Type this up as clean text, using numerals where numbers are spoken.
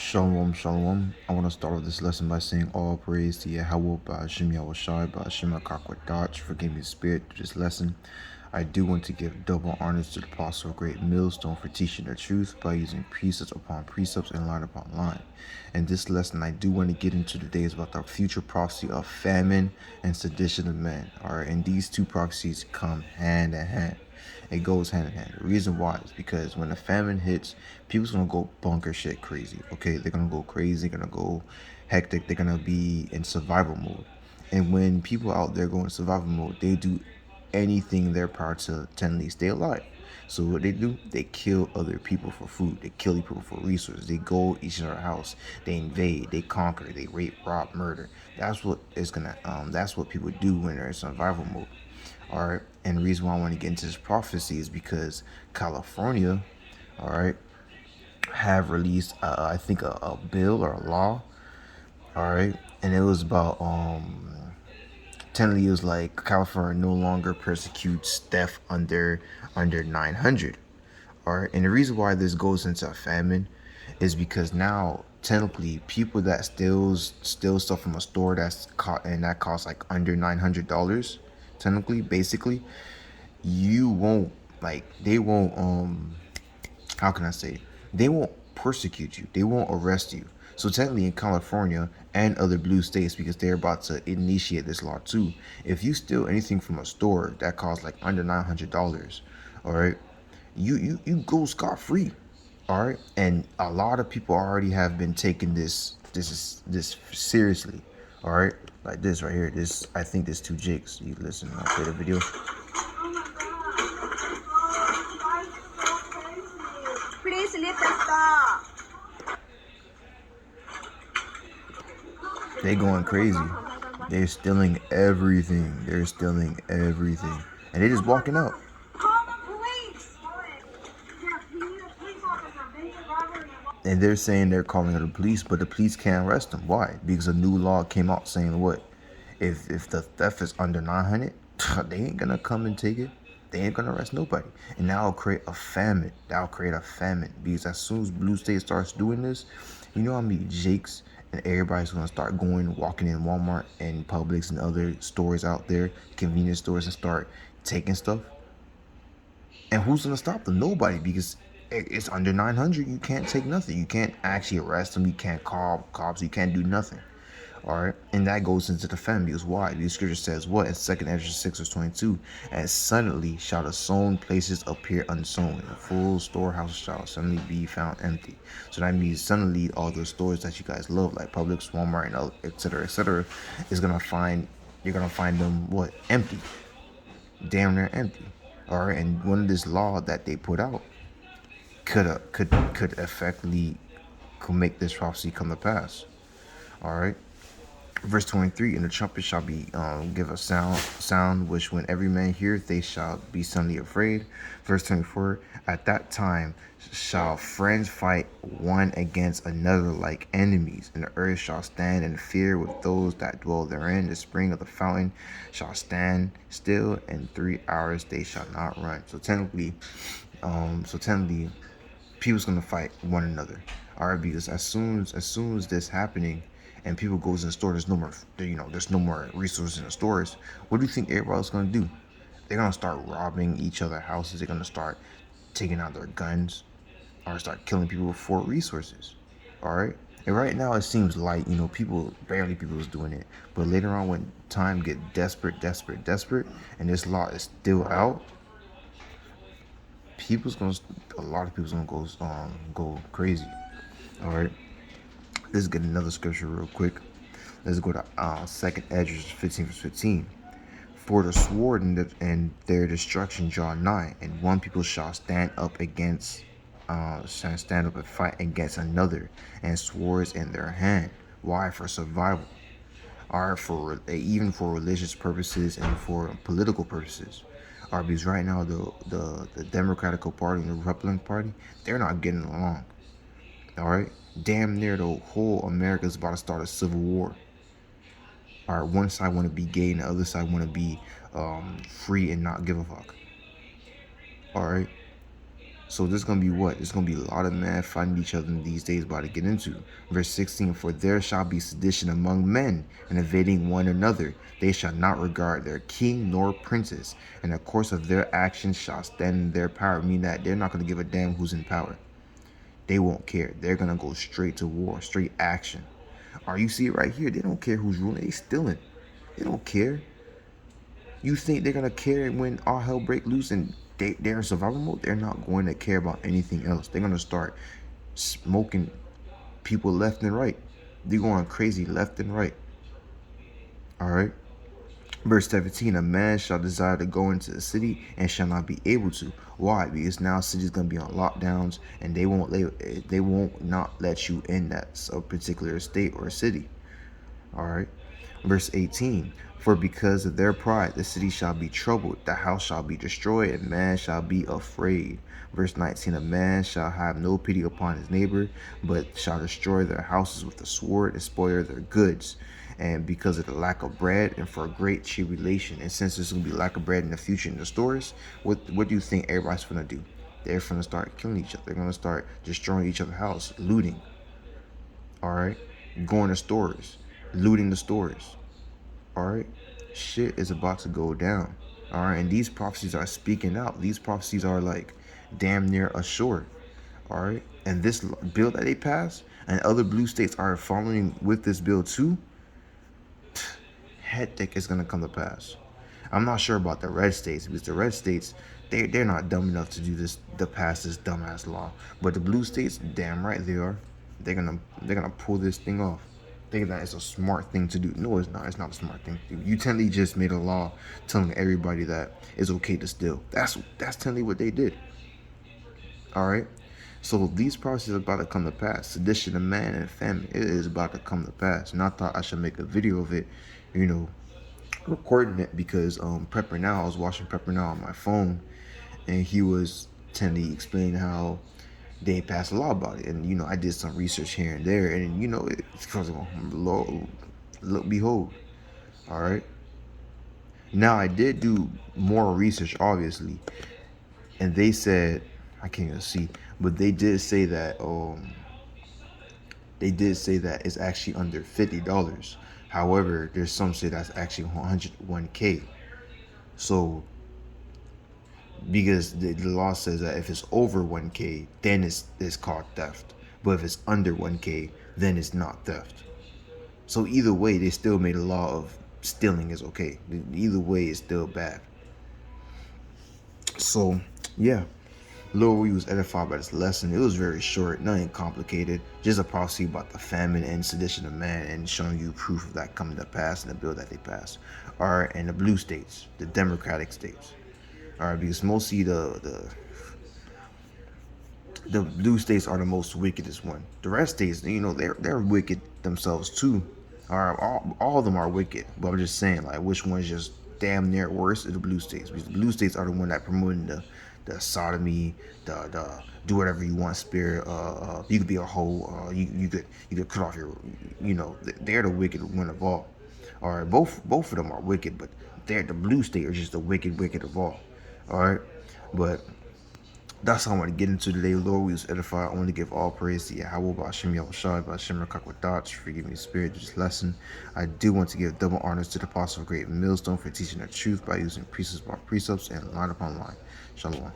Shalom, shalom. I want to start off this lesson by saying all praise to YAHAWAH, BAHASHAM, YAHAWASHI, BAHASHAM, QADASH for giving me spirit to this lesson. I do want to give double honors to the Apostle Great Millstone for teaching the truth by using precepts upon precepts and line upon line. In this lesson, I do want to get into today is about the future prophecy of famine and sedition of men. Alright, and these two prophecies come hand in hand. It goes hand in hand. The reason why is because when the famine hits, people's gonna go bunker shit crazy. Okay, they're gonna go crazy, they're gonna go hectic, they're gonna be in survival mode. And when people out there go in survival mode, they do anything in their power to tend stay alive. So what they do, they kill other people for food, they kill people for resources, they go each other's house, they invade, they conquer, they rape, rob, murder. That's what is gonna that's what people do when they're in survival mode. All right, and the reason why I want to get into this prophecy is because California, all right, have released I think a bill or a law, all right, and it was about technically it was like California no longer persecutes theft under 900. All right, and the reason why this goes into a famine is because now technically people that steal stuff from a store that costs like under $900, technically, basically, you won't like they won't how can I say, they won't persecute you, they won't arrest you. So technically in California and other blue states, because they're about to initiate this law too, if you steal anything from a store that costs like under $900, all right, you go scot-free. All right, and a lot of people already have been taking this seriously. All right, like this right here, this, I think this two Jakes, you listen, I'll play the video. Please leave the store. They going crazy. They're stealing everything. They're stealing everything. And they just walking out. Call the police. And they're saying they're calling the police, but the police can't arrest them. Why? Because a new law came out saying what? If the theft is under 900, they ain't gonna come and take it. They ain't gonna arrest nobody. And that'll create a famine. That'll create a famine. Because as soon as Blue State starts doing this, you know how many Jakes and everybody's gonna start walking in Walmart and Publix and other stores out there, convenience stores, and start taking stuff. And who's gonna stop them? Nobody, because it's under 900. You can't take nothing. You can't actually arrest them. You can't call cops. You can't do nothing. All right, and that goes into the famine. Because why? The scripture says what in 2nd Ezra 6:22? And suddenly shall the sown places appear unsown, and the full storehouse shall suddenly be found empty. So that means suddenly all those stores that you guys love, like Publix, Walmart, and etc., is gonna find, you're gonna find them what? Empty, damn near empty. All right, and one of this law that they put out could effectively could make this prophecy come to pass. All right. Verse 23, and the trumpet shall be give a sound which when every man heareth, they shall be suddenly afraid. Verse 24, at that time shall friends fight one against another like enemies, and the earth shall stand in fear with those that dwell therein. The spring of the fountain shall stand still, and 3 hours they shall not run. So technically people's gonna fight one another. All right, because as soon as this happening, and people goes in the store, there's no more, there's no more resources in the stores. What do you think everybody's gonna do? They're gonna start robbing each other's houses. They're gonna start taking out their guns, or start killing people for resources. All right. And right now it seems like people is doing it, but later on when time get desperate, and this law is still out, a lot of people's gonna go crazy. All right. Let's get another scripture real quick. Let's go to 2nd Ezra 15:15. For the sword and their destruction draw nigh, and one people shall stand up and fight against another, and swords in their hand. Why? For survival. Or even for religious purposes and for political purposes. Or because right now the Democratic Party and the Republican Party, they're not getting along. All right, damn near the whole America is about to start a civil war. All right, one side want to be gay and the other side want to be free and not give a fuck. All right, So this is going to be what? It's going to be a lot of men fighting each other in these days about to get into. Verse 16, for there shall be sedition among men, and invading one another. They shall not regard their king nor princes, and the course of their actions shall stand in their power. Meaning that they're not going to give a damn who's in power. They won't care. They're going to go straight to war, straight action. You see it right here. They don't care who's ruling. They stealing. They don't care. You think they're going to care when all hell break loose and they're in survival mode? They're not going to care about anything else. They're going to start smoking people left and right. They're going crazy left and right. All right. Verse 17, a man shall desire to go into the city and shall not be able to. Why? Because now city's going to be on lockdowns and they won't not let you in that particular state or city. All right. Verse 18, for because of their pride the city shall be troubled, the house shall be destroyed, and man shall be afraid. Verse 19, a man shall have no pity upon his neighbor, but shall destroy their houses with the sword and spoil their goods. And because of the lack of bread and for a great tribulation. And since there's going to be lack of bread in the future in the stores, what do you think everybody's going to do? They're going to start killing each other. They're going to start destroying each other's house, looting. All right? Going to stores, looting the stores. All right? Shit is about to go down. All right? And these prophecies are speaking out. These prophecies are like damn near assured. All right? And this bill that they passed and other blue states are following with this bill too, hectic is going to come to pass. I'm not sure about the red states because the red states, they're not dumb enough to do this, to pass this dumbass law. But the blue states, damn right they are. They're gonna pull this thing off. Think that it's a smart thing to do. No, it's not. It's not a smart thing to do. You technically just made a law telling everybody that it's okay to steal. That's technically what they did. All right. So these prophecies are about to come to pass. Sedition of man and famine, it is about to come to pass. And I thought I should make a video of it, recording it because Prepper Now, I was watching Prepper Now on my phone, and he was technically explaining how they passed a law about it. And I did some research here and there, and it's because look, behold. All right. Now I did do more research, obviously, and they said, I can't even see, but they did say that it's actually under $50. However, there's some say that's actually 101K. So because the law says that if it's over 1K, then it's called theft. But if it's under 1K, then it's not theft. So either way, they still made a law of stealing is okay. Either way, it's still bad. So yeah, Lord, we was edified by this lesson. It was very short, nothing complicated. Just a prophecy about the famine and sedition of man, and showing you proof of that coming to pass in the bill that they passed. All right, and the blue states, the Democratic states. All right, because mostly the blue states are the most wickedest one. The red states, they're wicked themselves too. All right, all of them are wicked. But I'm just saying, like, which one's just damn near worse is the blue states. Because the blue states are the one that promoting the sodomy, the do whatever you want spirit. You could be a hoe. You could cut off your. They're the wicked one of all. All right, both of them are wicked, but the blue state are just the wicked of all. All right, but that's all I want to get into today. Lord, we was edified. I want to give all praise to YAHAWAH, BAHASHAM, YAHAWASHI, BAHASHAM, QADASH, for giving me spirit to this lesson. I do want to give double honors to the Apostle of Great Millstone for teaching the truth by using precepts upon precepts and line upon line. Shalom.